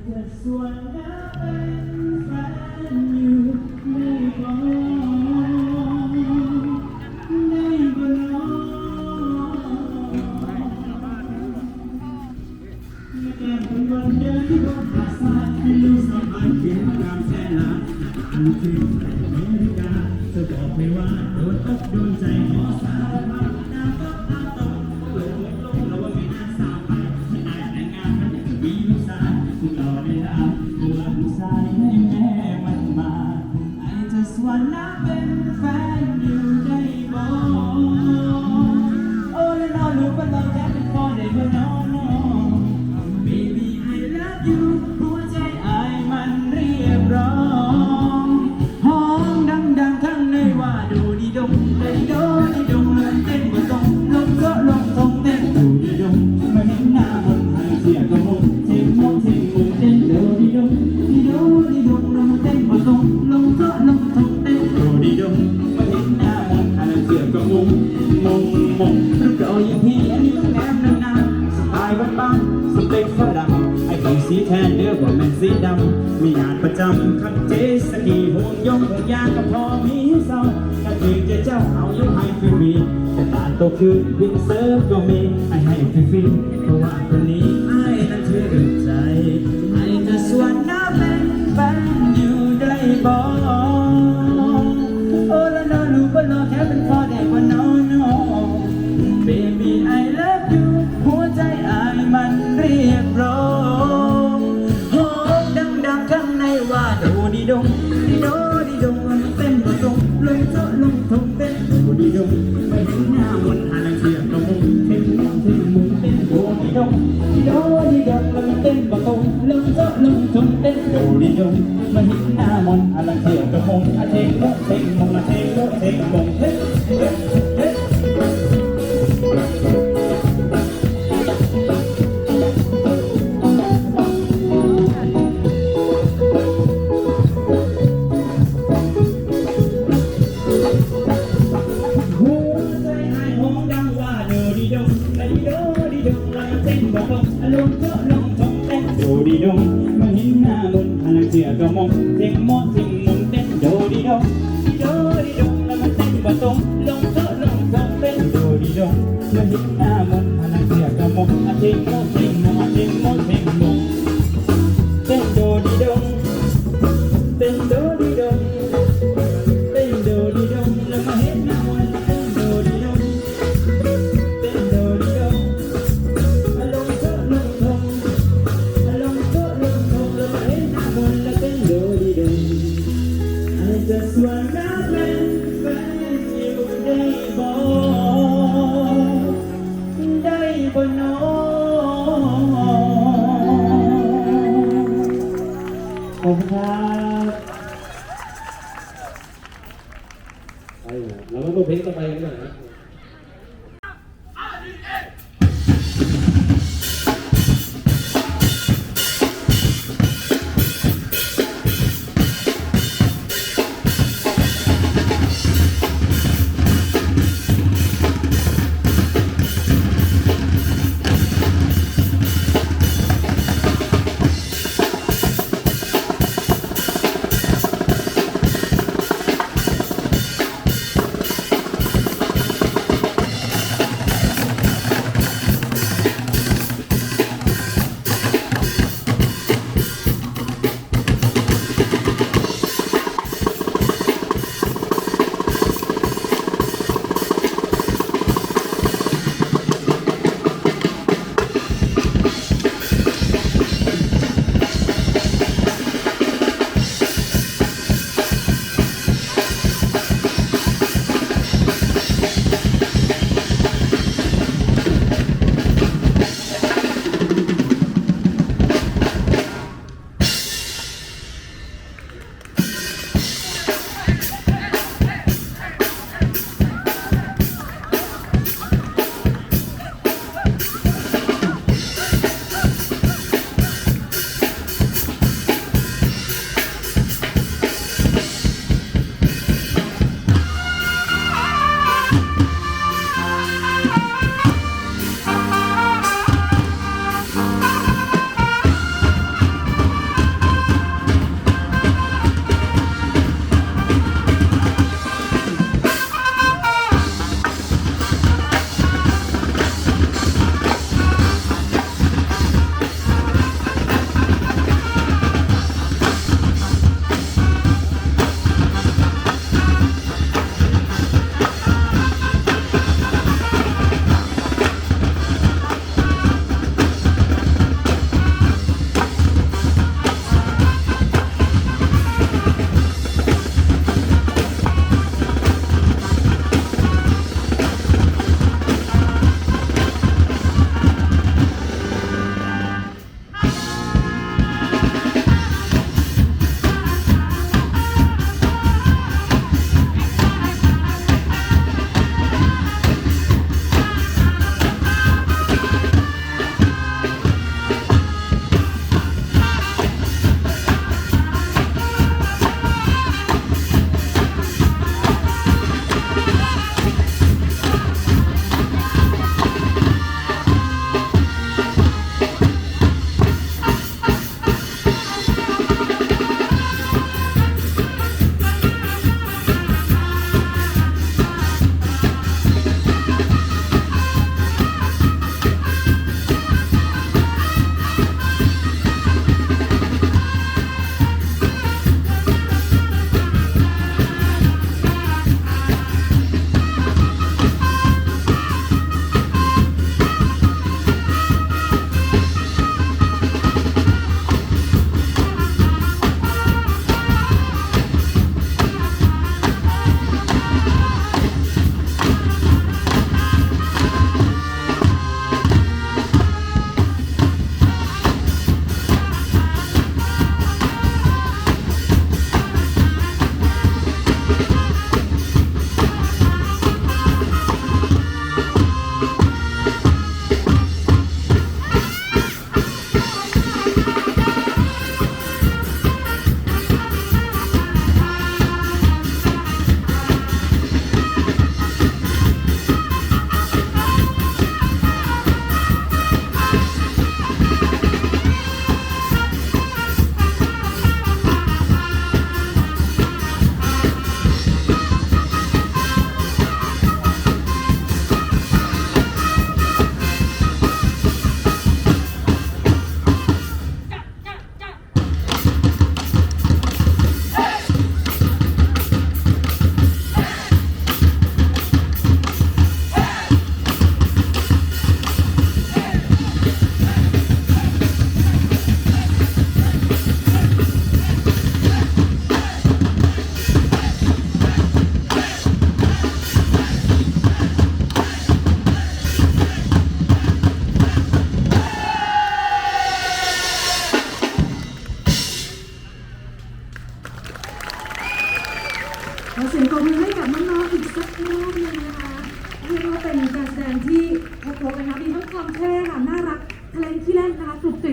จะสวยนะเป็นแฟนอยู่ไม่บอกได้บ่น้องและแก้มคนวันเดินที่บอกขาสายให้ลูกสาวบ้านเขียนตามแสนลาอันคืออเมริกาเธอบอกไม่ว่าโดนตกโดนใจขอสารภาพน้ำตกน้ำตกเปิดไม่ลงแล้วว่าไม่น่าสาวไปไม่ได้แต่งงานมันจะมีลูกสาวคุณรอได้แล้วตัวลูกชายให้แม่มันมาไอจะสวนน้ำเป็นแฟนอยู่ได้บ่โอ้แล้วน้องรู้ว่าเราแค่เป็นพ่อได้บ่น้อง Baby I love you หัวใจอายมันเรียกร้องห้องดังๆทั้งในว่าดูดีดงได้โดดีดงเลยเต้นบ่ตรงลงก็ลงทงเต้นดูดีดงไม่เห็นหน้าคนไทยเสียก็มุกเทงมุกเทงมุกเต้นดูดีดงดีโดดีดงแล้วมันเต้นบ่ตรงลงก็ลงทงเต้นดูดีดงไม่เห็นหน้าคนไทยเสียก็มุกมุกมุกรูปหล่ออย่างพี่อันนี้ต้องแนมนานๆสไตล์บ้านๆสเต็กฝรั่งไอ้ของสีแทนเด้อบ่แม่นสีดำมีงานประจำขับเจสกีห่วงยงห่วงยางก็พอมีเศร้าถ้าถึงจะเจ้าเอายกให้ฟรีๆแต่ตานโตคือวิ่งเซิร์ฟก็มีให้ฟรีๆเพราะว่าคนนี้ไอ้นั้นเชื่อใจไอ้จะสวนน้ำเป็นแฟนอยู่ได้บ่โอ้แล้วน้องรู้ว่าเราแค่เป็นพ่อได้บ่น้อง Baby I love you หัวใจอายมันเรียกร้องโหดังๆข้างในว่าดูดีดงดีโดดีดงมันเต้นบ่ตรงลงโต๊ะลงทงเต้นดูดีดงไม่เห็นหน้ามนต์หาเสียงกระมุงเท่งมุงเท่งมุงเต้นดูดีดงดีโดดีดงมันเต้นบ่ตรงลงโต๊ะลงทงเต้นดูดีดงไม่เห็นหน้ามนต์หาเสียงกระมุงเท่งมุงเท่งมุงเท่งมุงเท่งมุงเฮ้เฮ้เฮ้ลงก็ลงทงเต้นโดดีดงมาเห็นหน้าบนพลังเสียก็มองเท่งมดเท่งมุนเต้นโดดีดงดีโดดีดงแล้วมันเต้นบ่ตรงลงก็ลงทงเต้นโดดีดงมาเห็นหน้าบนพลังเสียก็มองเท่งมดเท่งมุนเท่งมดเท่งมุนเต้นโดดีดงเต้นโดดีดงเต้นโดดีดงแล้วมาเห็นหน้าบนเต้นโดดีดงเต้นโดดีดงจะสวนน้ำเป็นแฟนอยู่ได้บ่ เป็นการแสดงที่ครบรสนะคะมีทั้งความเท่ค่ะน่ารักทะเลนที่เล่นนะคะกรุบกริบ